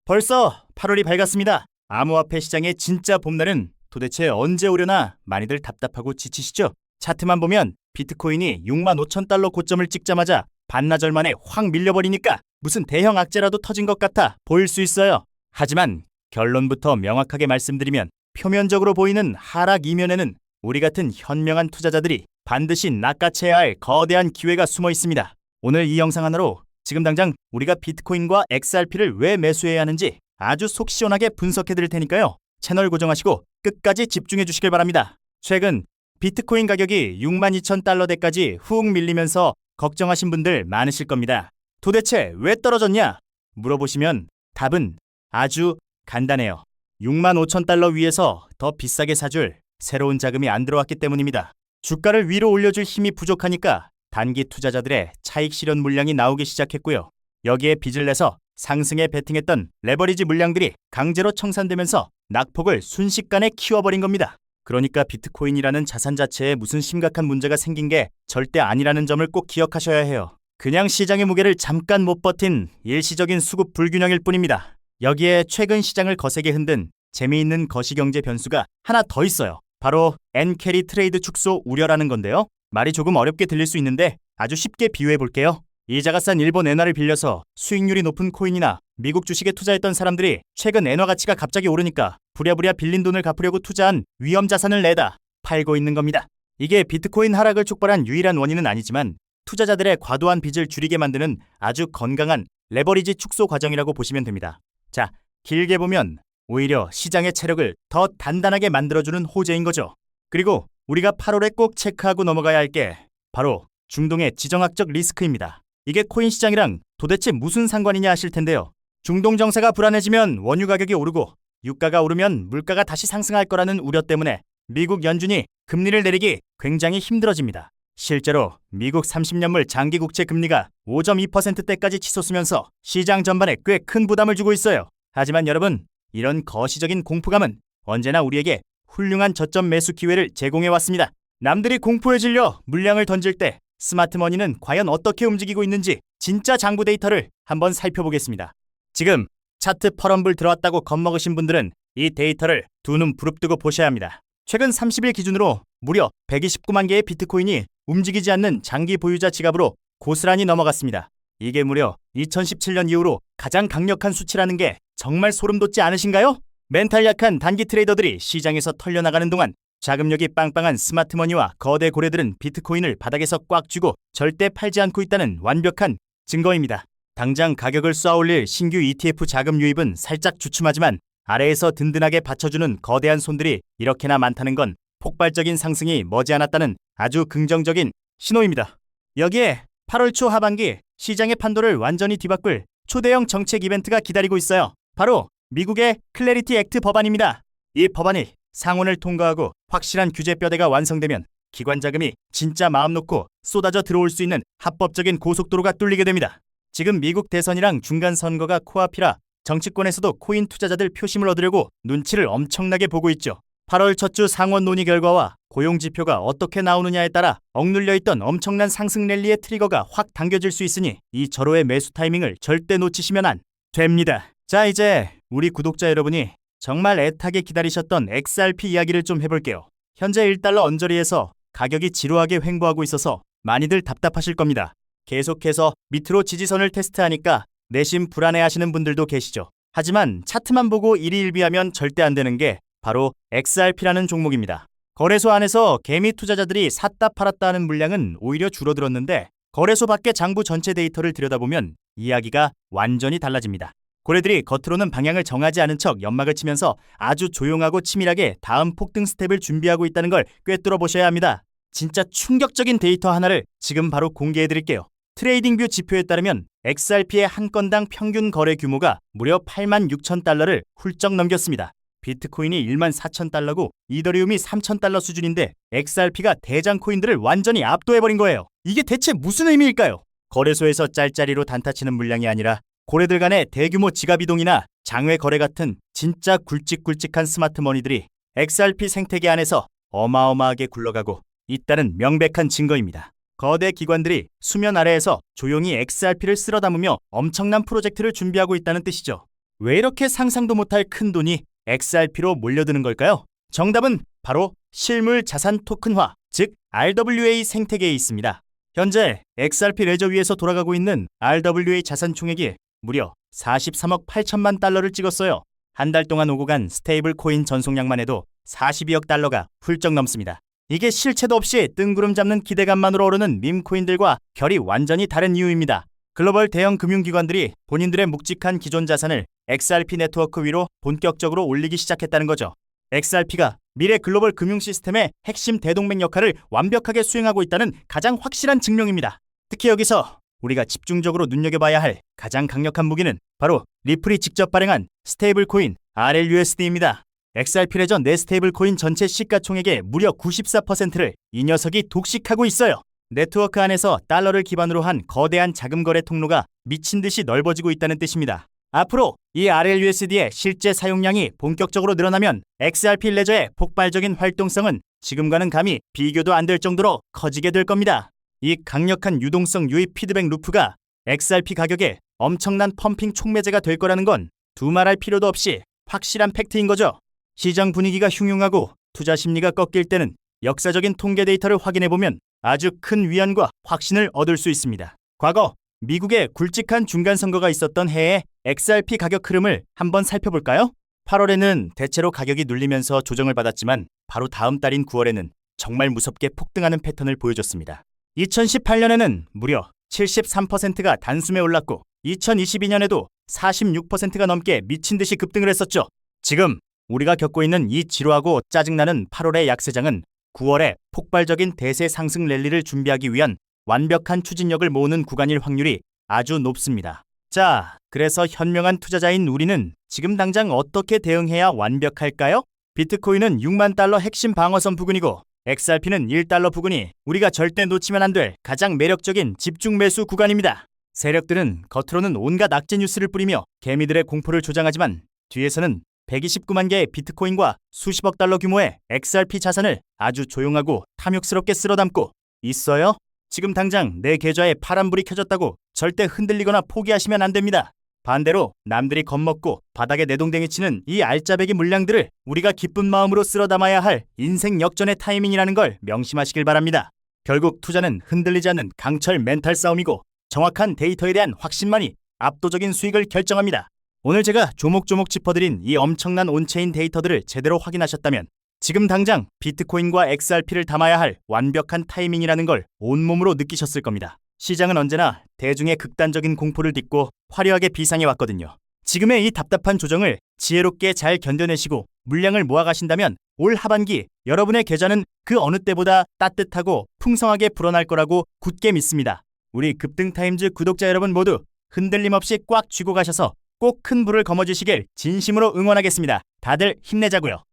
벌써 8월이 밝았습니다. 암호화폐 시장의 진짜 봄날은 도대체 언제 오려나 많이들 답답하고 지치시죠? 차트만 보면 비트코인이 6만 5천 달러 고점을 찍자마자 반나절 만에 확 밀려버리니까 무슨 대형 악재라도 터진 것 같아 보일 수 있어요. 하지만 결론부터 명확하게 말씀드리면 표면적으로 보이는 하락 이면에는 우리 같은 현명한 투자자들이 반드시 낚아채야 할 거대한 기회가 숨어 있습니다. 오늘 이 영상 하나로 지금 당장 우리가 비트코인과 XRP를 왜 매수해야 하는지 아주 속 시원하게 분석해 드릴 테니까요. 채널 고정하시고 끝까지 집중해 주시길 바랍니다. 최근 비트코인 가격이 6만 2천 달러대까지 훅 밀리면서 걱정하신 분들 많으실 겁니다. 도대체 왜 떨어졌냐? 물어보시면 답은 아주 간단해요. 6만 5천 달러 위에서 더 비싸게 사줄 새로운 자금이 안 들어왔기 때문입니다. 주가를 위로 올려줄 힘이 부족하니까 단기 투자자들의 차익 실현 물량이 나오기 시작했고요. 여기에 빚을 내서 상승에 베팅했던 레버리지 물량들이 강제로 청산되면서 낙폭을 순식간에 키워버린 겁니다. 그러니까 비트코인이라는 자산 자체에 무슨 심각한 문제가 생긴 게 절대 아니라는 점을 꼭 기억하셔야 해요. 그냥 시장의 무게를 잠깐 못 버틴 일시적인 수급 불균형일 뿐입니다. 여기에 최근 시장을 거세게 흔든 재미있는 거시경제 변수가 하나 더 있어요. 바로 엔캐리 트레이드 축소 우려라는 건데요. 말이 조금 어렵게 들릴 수 있는데 아주 쉽게 비유해 볼게요. 이자가 싼 일본 엔화를 빌려서 수익률이 높은 코인이나 미국 주식에 투자했던 사람들이 최근 엔화 가치가 갑자기 오르니까 부랴부랴 빌린 돈을 갚으려고 투자한 위험 자산을 내다 팔고 있는 겁니다. 이게 비트코인 하락을 촉발한 유일한 원인은 아니지만 투자자들의 과도한 빚을 줄이게 만드는 아주 건강한 레버리지 축소 과정이라고 보시면 됩니다. 자, 길게 보면 오히려 시장의 체력을 더 단단하게 만들어주는 호재인 거죠. 그리고 우리가 8월에 꼭 체크하고 넘어가야 할 게 바로 중동의 지정학적 리스크입니다. 이게 코인 시장이랑 도대체 무슨 상관이냐 하실 텐데요. 중동 정세가 불안해지면 원유 가격이 오르고 유가가 오르면 물가가 다시 상승할 거라는 우려 때문에 미국 연준이 금리를 내리기 굉장히 힘들어집니다. 실제로 미국 30년물 장기 국채 금리가 5.2%대까지 치솟으면서 시장 전반에 꽤 큰 부담을 주고 있어요. 하지만 여러분, 이런 거시적인 공포감은 언제나 우리에게 훌륭한 저점 매수 기회를 제공해왔습니다. 남들이 공포에 질려 물량을 던질 때 스마트머니는 과연 어떻게 움직이고 있는지 진짜 장부 데이터를 한번 살펴보겠습니다. 지금 차트 퍼럼블 들어왔다고 겁먹으신 분들은 이 데이터를 두 눈 부릅뜨고 보셔야 합니다. 최근 30일 기준으로 무려 129만 개의 비트코인이 움직이지 않는 장기 보유자 지갑으로 고스란히 넘어갔습니다. 이게 무려 2017년 이후로 가장 강력한 수치라는 게 정말 소름 돋지 않으신가요? 멘탈 약한 단기 트레이더들이 시장에서 털려나가는 동안 자금력이 빵빵한 스마트머니와 거대 고래들은 비트코인을 바닥에서 꽉 쥐고 절대 팔지 않고 있다는 완벽한 증거입니다. 당장 가격을 쏘아올릴 신규 ETF 자금 유입은 살짝 주춤하지만 아래에서 든든하게 받쳐주는 거대한 손들이 이렇게나 많다는 건 폭발적인 상승이 머지않았다는 아주 긍정적인 신호입니다. 여기에 8월 초 하반기 시장의 판도를 완전히 뒤바꿀 초대형 정책 이벤트가 기다리고 있어요. 바로 미국의 클래리티 액트 법안입니다. 이 법안이 상원을 통과하고 확실한 규제 뼈대가 완성되면 기관 자금이 진짜 마음 놓고 쏟아져 들어올 수 있는 합법적인 고속도로가 뚫리게 됩니다. 지금 미국 대선이랑 중간 선거가 코앞이라 정치권에서도 코인 투자자들 표심을 얻으려고 눈치를 엄청나게 보고 있죠. 8월 첫 주 상원 논의 결과와 고용 지표가 어떻게 나오느냐에 따라 억눌려 있던 엄청난 상승 랠리의 트리거가 확 당겨질 수 있으니 이 절호의 매수 타이밍을 절대 놓치시면 안 됩니다. 자, 이제 우리 구독자 여러분이 정말 애타게 기다리셨던 XRP 이야기를 좀 해볼게요. 현재 1달러 언저리에서 가격이 지루하게 횡보하고 있어서 많이들 답답하실 겁니다. 계속해서 밑으로 지지선을 테스트하니까 내심 불안해하시는 분들도 계시죠. 하지만 차트만 보고 일희일비하면 절대 안 되는 게 바로 XRP라는 종목입니다. 거래소 안에서 개미 투자자들이 샀다 팔았다 하는 물량은 오히려 줄어들었는데 거래소 밖의 장부 전체 데이터를 들여다보면 이야기가 완전히 달라집니다. 고래들이 겉으로는 방향을 정하지 않은 척 연막을 치면서 아주 조용하고 치밀하게 다음 폭등 스텝을 준비하고 있다는 걸 꿰뚫어 보셔야 합니다. 진짜 충격적인 데이터 하나를 지금 바로 공개해드릴게요. 트레이딩뷰 지표에 따르면 XRP의 한 건당 평균 거래 규모가 무려 8만 6천 달러를 훌쩍 넘겼습니다. 비트코인이 1만 4천 달러고 이더리움이 3천 달러 수준인데 XRP가 대장 코인들을 완전히 압도해버린 거예요. 이게 대체 무슨 의미일까요? 거래소에서 짤짤이로 단타치는 물량이 아니라 고래들 간의 대규모 지갑 이동이나 장외 거래 같은 진짜 굵직굵직한 스마트머니들이 XRP 생태계 안에서 어마어마하게 굴러가고 있다는 명백한 증거입니다. 거대 기관들이 수면 아래에서 조용히 XRP를 쓸어 담으며 엄청난 프로젝트를 준비하고 있다는 뜻이죠. 왜 이렇게 상상도 못할 큰 돈이 XRP로 몰려드는 걸까요? 정답은 바로 실물 자산 토큰화, 즉 RWA 생태계에 있습니다. 현재 XRP 레저 위에서 돌아가고 있는 RWA 자산 총액이 무려 43억 8천만 달러를 찍었어요. 한 달 동안 오고 간 스테이블 코인 전송량만 해도 42억 달러가 훌쩍 넘습니다. 이게 실체도 없이 뜬구름 잡는 기대감만으로 오르는 밈코인들과 결이 완전히 다른 이유입니다. 글로벌 대형 금융기관들이 본인들의 묵직한 기존 자산을 XRP 네트워크 위로 본격적으로 올리기 시작했다는 거죠. XRP가 미래 글로벌 금융 시스템의 핵심 대동맥 역할을 완벽하게 수행하고 있다는 가장 확실한 증명입니다. 특히 여기서 우리가 집중적으로 눈여겨봐야 할 가장 강력한 무기는 바로 리플이 직접 발행한 스테이블 코인 RLUSD입니다. XRP 레저 내 스테이블 코인 전체 시가총액의 무려 94%를 이 녀석이 독식하고 있어요. 네트워크 안에서 달러를 기반으로 한 거대한 자금 거래 통로가 미친 듯이 넓어지고 있다는 뜻입니다. 앞으로 이 RLUSD의 실제 사용량이 본격적으로 늘어나면 XRP 레저의 폭발적인 활동성은 지금과는 감히 비교도 안 될 정도로 커지게 될 겁니다. 이 강력한 유동성 유입 피드백 루프가 XRP 가격에 엄청난 펌핑 촉매제가 될 거라는 건 두말할 필요도 없이 확실한 팩트인 거죠. 시장 분위기가 흉흉하고 투자 심리가 꺾일 때는 역사적인 통계 데이터를 확인해보면 아주 큰 위안과 확신을 얻을 수 있습니다. 과거 미국의 굵직한 중간선거가 있었던 해의 XRP 가격 흐름을 한번 살펴볼까요? 8월에는 대체로 가격이 눌리면서 조정을 받았지만 바로 다음 달인 9월에는 정말 무섭게 폭등하는 패턴을 보여줬습니다. 2018년에는 무려 73%가 단숨에 올랐고 2022년에도 46%가 넘게 미친 듯이 급등을 했었죠. 지금 우리가 겪고 있는 이 지루하고 짜증나는 8월의 약세장은 9월에 폭발적인 대세 상승 랠리를 준비하기 위한 완벽한 추진력을 모으는 구간일 확률이 아주 높습니다. 자, 그래서 현명한 투자자인 우리는 지금 당장 어떻게 대응해야 완벽할까요? 비트코인은 6만 달러 핵심 방어선 부근이고 XRP는 1달러 부근이 우리가 절대 놓치면 안 될 가장 매력적인 집중 매수 구간입니다. 세력들은 겉으로는 온갖 악재 뉴스를 뿌리며 개미들의 공포를 조장하지만 뒤에서는 129만 개의 비트코인과 수십억 달러 규모의 XRP 자산을 아주 조용하고 탐욕스럽게 쓸어담고 있어요. 지금 당장 내 계좌에 파란불이 켜졌다고 절대 흔들리거나 포기하시면 안 됩니다. 반대로 남들이 겁먹고 바닥에 내동댕이 치는 이 알짜배기 물량들을 우리가 기쁜 마음으로 쓸어 담아야 할 인생 역전의 타이밍이라는 걸 명심하시길 바랍니다. 결국 투자는 흔들리지 않는 강철 멘탈 싸움이고 정확한 데이터에 대한 확신만이 압도적인 수익을 결정합니다. 오늘 제가 조목조목 짚어드린 이 엄청난 온체인 데이터들을 제대로 확인하셨다면 지금 당장 비트코인과 XRP를 담아야 할 완벽한 타이밍이라는 걸 온몸으로 느끼셨을 겁니다. 시장은 언제나 대중의 극단적인 공포를 딛고 화려하게 비상해 왔거든요. 지금의 이 답답한 조정을 지혜롭게 잘 견뎌내시고 물량을 모아가신다면 올 하반기 여러분의 계좌는 그 어느 때보다 따뜻하고 풍성하게 불어날 거라고 굳게 믿습니다. 우리 급등타임즈 구독자 여러분 모두 흔들림 없이 꽉 쥐고 가셔서 꼭 큰 부를 거머쥐시길 진심으로 응원하겠습니다. 다들 힘내자고요.